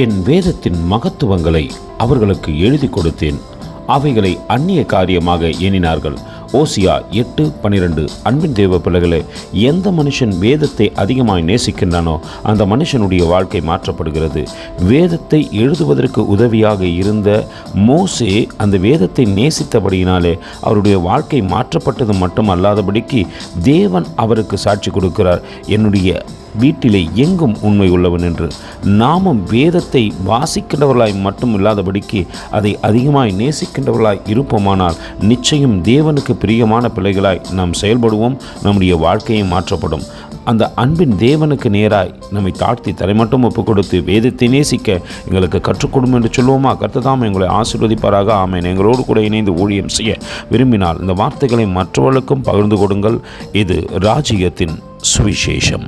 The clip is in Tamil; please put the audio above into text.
என் வேதத்தின் மகத்துவங்களை அவர்களுக்கு எழுதி கொடுத்தேன், அவைகளை அந்நிய காரியமாக எண்ணினார்கள். ஓசியா 8:12. அன்பின் தேவ பிள்ளைகளே, எந்த மனுஷன் வேதத்தை அதிகமாய் நேசிக்கின்றானோ அந்த மனுஷனுடைய வாழ்க்கை மாற்றப்படுகிறது. வேதத்தை எழுதுவதற்கு உதவியாக இருந்த மோசே அந்த வேதத்தை நேசித்தபடியினாலே அவருடைய வாழ்க்கை மாற்றப்பட்டது மட்டும் அல்லாதபடிக்கு தேவன் அவருக்கு சாட்சி கொடுக்கிறார், என்னுடைய வீட்டிலே எங்கும் உண்மை உள்ளவன் என்று. நாமும் வேதத்தை வாசிக்கின்றவர்களாய் மட்டும் இல்லாதபடிக்கு அதை அதிகமாய் நேசிக்கின்றவர்களாய் இருப்போமானால் நிச்சயம் தேவனுக்கு பிரியமான பிள்ளைகளாய் நாம் செயல்படுவோம், நம்முடைய வாழ்க்கையை மாற்றப்படும். அந்த அன்பின் தேவனுக்கு நேராய் நம்மை தாழ்த்தி தரை மட்டும் ஒப்புக் கொடுத்து வேதத்தை நேசிக்க எங்களுக்கு கற்றுக்கொடும் என்று சொல்லுவோமா? கர்த்தர் எங்களை ஆசீர்வதிப்பாராக. ஆமென். எங்களோடு கூட இணைந்து ஊழியம் செய்ய விரும்பினால் இந்த வார்த்தைகளை மற்றவர்களுக்கும் பகிர்ந்து கொடுங்கள். இது ராஜ்யத்தின் சுவிசேஷம்.